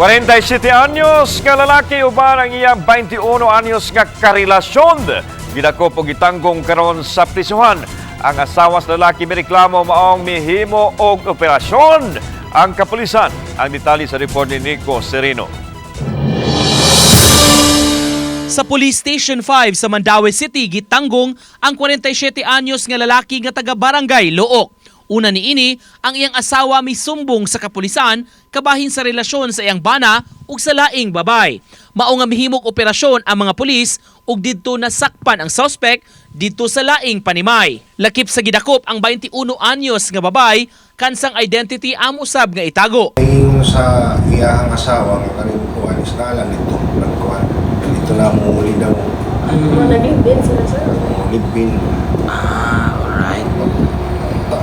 47 anyos nga lalaki uban ang iyang 21 anyos nga karelasyon. Gidakop og gitanggong karon sa prisuhan. Ang asawa sa lalaki mireklamo maong mihimo og operasyon. Ang kapulisan, ang detalye sa report ni Nico Sereno. Sa Police Station 5 sa Mandaue City, gitanggong ang 47 anyos nga lalaki nga taga-barangay Look. Una niini, ang iyang asawa misumbong sa kapulisan kabahin sa relasyon sa iyang bana ug sa laing babay. Mao nga mihimog operasyon ang mga pulis ug didto nasakpan ang suspect didto sa laing panimay. Lakip sa gidakop ang 21 anyos nga babay kansang identity amo usab nga itago. Yung sa iyahang asawa nga kaning kuan is naalam nito nagkuan. Dito na mo uli daw. Nag-live-in sila sir. Live-in. Alright.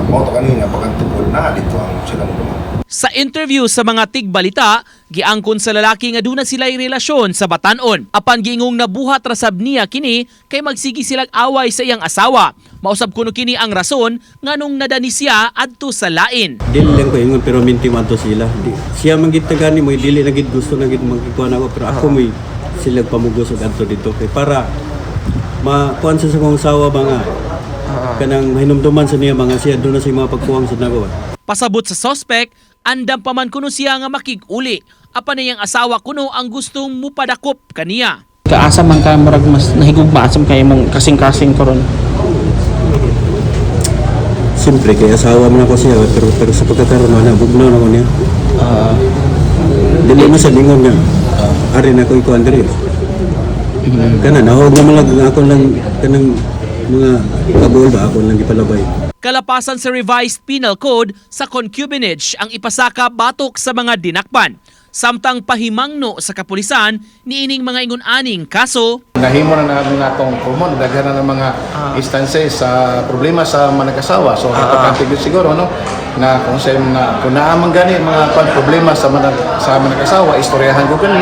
Mo to kanina pagantubod na dito ang sila mo. Sa interview sa mga tigbalita, giangkon sa lalaki nga duna sila'y relasyon sa Batanon. Apan giingong nabuhat rasab niya kini kay magsigi silang away sa iyang asawa. Mausab kuno kini ang rason nganong nadani siya adto sa lain. Dili lang ko ingon pero mintiman to sila. Siya man gid tagani mo dili na gid gusto na gid magkuan ako pero ako mo sila pamugos og adto dito kay para makuan sa kong asawa mga kanang hinumduman sa niya mga siya doon na siya mga pagkuwang sa nagawa. Pasabot sa suspect, andam pa man kuno siya nga makig-uli. Apan niyang asawa kuno ang gustong mupadakop kaniya. Kaasa man ka murag mas nahigugma asam kay mong kasing-kasing karon. Siyempre kay asawa man ako siya pero sa pagkakaroon na bugnaw na ko niya. Dili mo sa lingon nga. Ari na ko ikuan diri. Kana nahog naman lang ako lang kanang mga kabol ba ako lang gipalabay. Kalapasan sa revised penal code sa concubinage ang ipasaka batok sa mga dinakpan. Samtang pahimangno sa kapulisan niining mga ingon-aning kaso. Nahimo na namin natong kumon, daghan na ng mga instances sa problema sa manag-asawa. So napagkantig siguro no na kung sa na kung naamang gani mga problema sa manag-asawa, istoryahan ko gani.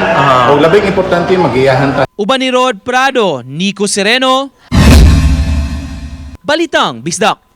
O labing importante magiyahan ta. Uban ni Rod Prado, Nico Sereno, Balitang Bisdak.